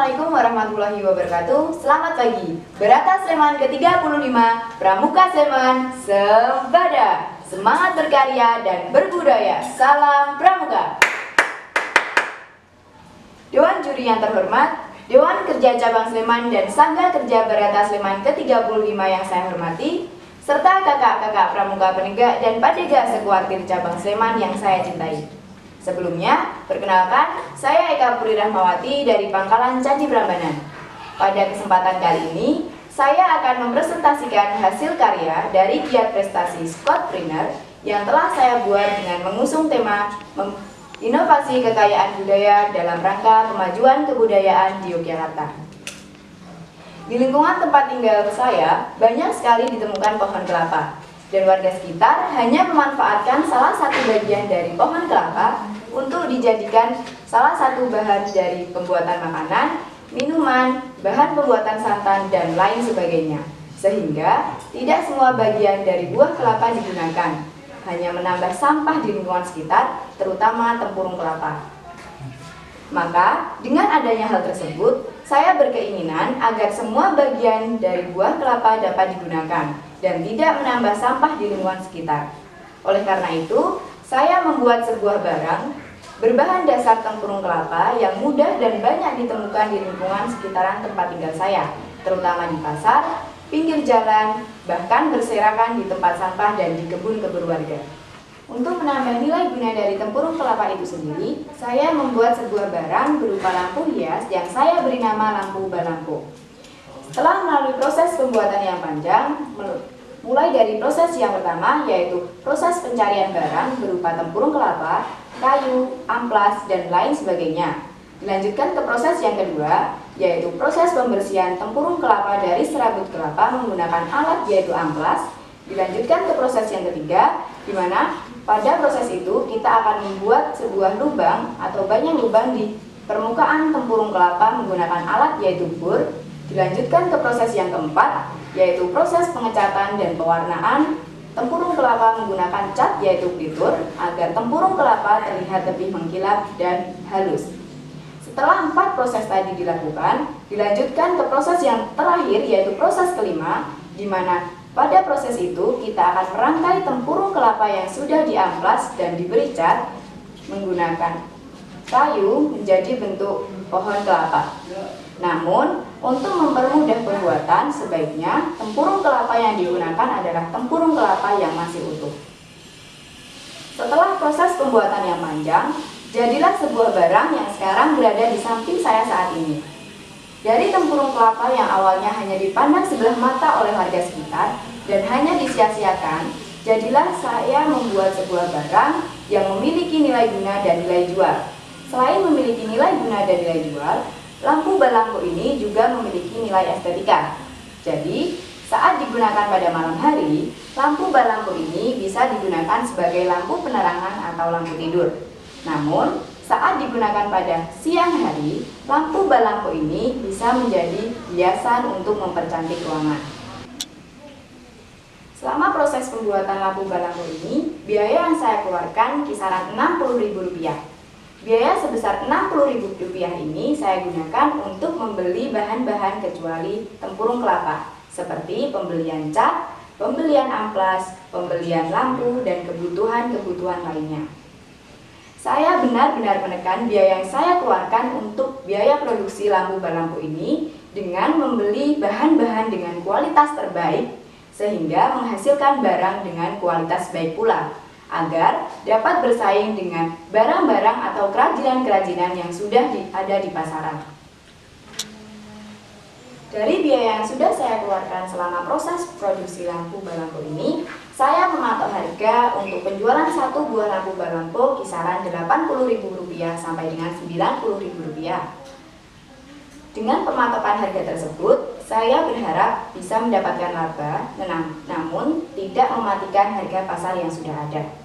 Assalamualaikum warahmatullahi wabarakatuh. Selamat pagi. Berata Sleman ke-35, Pramuka Sleman, Sembada. Semangat berkarya dan berbudaya. Salam Pramuka. Dewan Juri yang terhormat, Dewan Kerja Cabang Sleman dan Sangga Kerja Berata Sleman ke-35 yang saya hormati, serta kakak-kakak Pramuka penegak dan padega sekuartir Cabang Sleman yang saya cintai. Sebelumnya, perkenalkan, saya Eka Puri Rahmawati dari Pangkalan Candi Prambanan. Pada kesempatan kali ini, saya akan mempresentasikan hasil karya dari giat prestasi Scotpreneur yang telah saya buat dengan mengusung tema inovasi kekayaan budaya dalam rangka kemajuan kebudayaan di Yogyakarta. Di lingkungan tempat tinggal saya, banyak sekali ditemukan pohon kelapa, dan warga sekitar hanya memanfaatkan salah satu bagian dari pohon kelapa untuk dijadikan salah satu bahan dari pembuatan makanan, minuman, bahan pembuatan santan, dan lain sebagainya. Sehingga tidak semua bagian dari buah kelapa digunakan, hanya menambah sampah di lingkungan sekitar, terutama tempurung kelapa. Maka, dengan adanya hal tersebut, saya berkeinginan agar semua bagian dari buah kelapa dapat digunakan dan tidak menambah sampah di lingkungan sekitar. Oleh karena itu, saya membuat sebuah barang berbahan dasar tempurung kelapa yang mudah dan banyak ditemukan di lingkungan sekitaran tempat tinggal saya, terutama di pasar, pinggir jalan, bahkan berserakan di tempat sampah dan di kebun-kebun warga. Untuk menambah nilai guna dari tempurung kelapa itu sendiri, saya membuat sebuah barang berupa lampu hias yang saya beri nama lampu balampo. Setelah melalui proses pembuatan yang panjang, mulai dari proses yang pertama yaitu proses pencarian barang berupa tempurung kelapa, kayu, amplas, dan lain sebagainya. Dilanjutkan ke proses yang kedua, yaitu proses pembersihan tempurung kelapa dari serabut kelapa menggunakan alat yaitu amplas. Dilanjutkan ke proses yang ketiga, di mana pada proses itu kita akan membuat sebuah lubang atau banyak lubang di permukaan tempurung kelapa menggunakan alat yaitu bor. Dilanjutkan ke proses yang keempat, yaitu proses pengecatan dan pewarnaan tempurung kelapa menggunakan cat yaitu glitter agar tempurung kelapa terlihat lebih mengkilap dan halus. Setelah 4 proses tadi dilakukan, dilanjutkan ke proses yang terakhir yaitu proses kelima, di mana pada proses itu kita akan merangkai tempurung kelapa yang sudah diamplas dan diberi cat menggunakan kayu menjadi bentuk pohon kelapa. Namun, untuk mempermudah pembuatan, sebaiknya tempurung kelapa yang digunakan adalah tempurung kelapa yang masih utuh. Setelah proses pembuatan yang panjang, jadilah sebuah barang yang sekarang berada di samping saya saat ini. Dari tempurung kelapa yang awalnya hanya dipandang sebelah mata oleh warga sekitar dan hanya disia-siakan, jadilah saya membuat sebuah barang yang memiliki nilai guna dan nilai jual. Selain memiliki nilai guna dan nilai jual, lampu balampo ini juga memiliki nilai estetika. Jadi, saat digunakan pada malam hari, lampu balampo ini bisa digunakan sebagai lampu penerangan atau lampu tidur. Namun, saat digunakan pada siang hari, lampu balampo ini bisa menjadi hiasan untuk mempercantik ruangan. Selama proses pembuatan lampu balampo ini, biaya yang saya keluarkan kisaran Rp60.000. Biaya sebesar Rp60.000 ini saya gunakan untuk membeli bahan-bahan kecuali tempurung kelapa, seperti pembelian cat, pembelian amplas, pembelian lampu, dan kebutuhan-kebutuhan lainnya. Saya benar-benar menekan biaya yang saya keluarkan untuk biaya produksi lampu balampo ini dengan membeli bahan-bahan dengan kualitas terbaik, sehingga menghasilkan barang dengan kualitas baik pula, agar dapat bersaing dengan barang-barang atau kerajinan-kerajinan yang sudah ada di pasaran. Dari biaya yang sudah saya keluarkan selama proses produksi lampu balampo ini, saya mematok harga untuk penjualan satu buah lampu balampo kisaran Rp80.000 sampai dengan Rp90.000. Dengan pematokan harga tersebut, saya berharap bisa mendapatkan laba, namun tidak mematikan harga pasar yang sudah ada.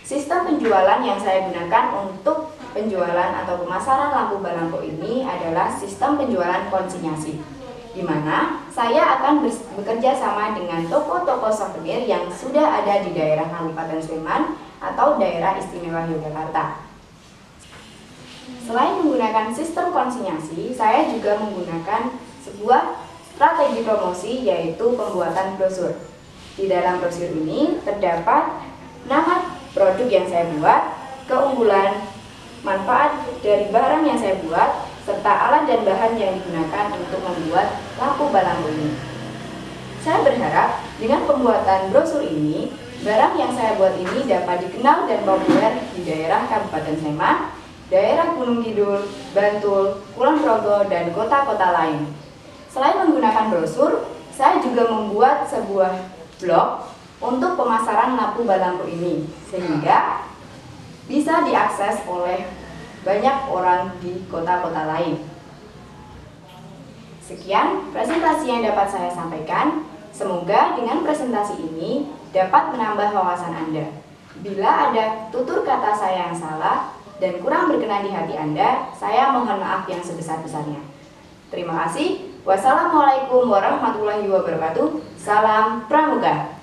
Sistem penjualan yang saya gunakan untuk penjualan atau pemasaran lampu balampo ini adalah sistem penjualan konsinyasi, di mana saya akan bekerja sama dengan toko-toko souvenir yang sudah ada di daerah Kabupaten Sleman atau daerah istimewa Yogyakarta. Selain menggunakan sistem konsinyasi, saya juga menggunakan sebuah strategi promosi, yaitu pembuatan brosur. Di dalam brosur ini terdapat nama produk yang saya buat, keunggulan, manfaat dari barang yang saya buat, serta alat dan bahan yang digunakan untuk membuat lampu balangku ini. Saya berharap dengan pembuatan brosur ini, barang yang saya buat ini dapat dikenal dan populer di daerah Kabupaten Sleman, daerah Gunung Kidul, Bantul, Kulon Progo, dan kota-kota lain. Selain menggunakan brosur, saya juga membuat sebuah blog untuk pemasaran lampu balangku ini, sehingga bisa diakses oleh banyak orang di kota-kota lain. Sekian presentasi yang dapat saya sampaikan. Semoga dengan presentasi ini dapat menambah wawasan Anda. Bila ada tutur kata saya yang salah dan kurang berkenan di hati Anda, saya mohon maaf yang sebesar-besarnya. Terima kasih. Wassalamualaikum warahmatullahi wabarakatuh. Salam Pramuka.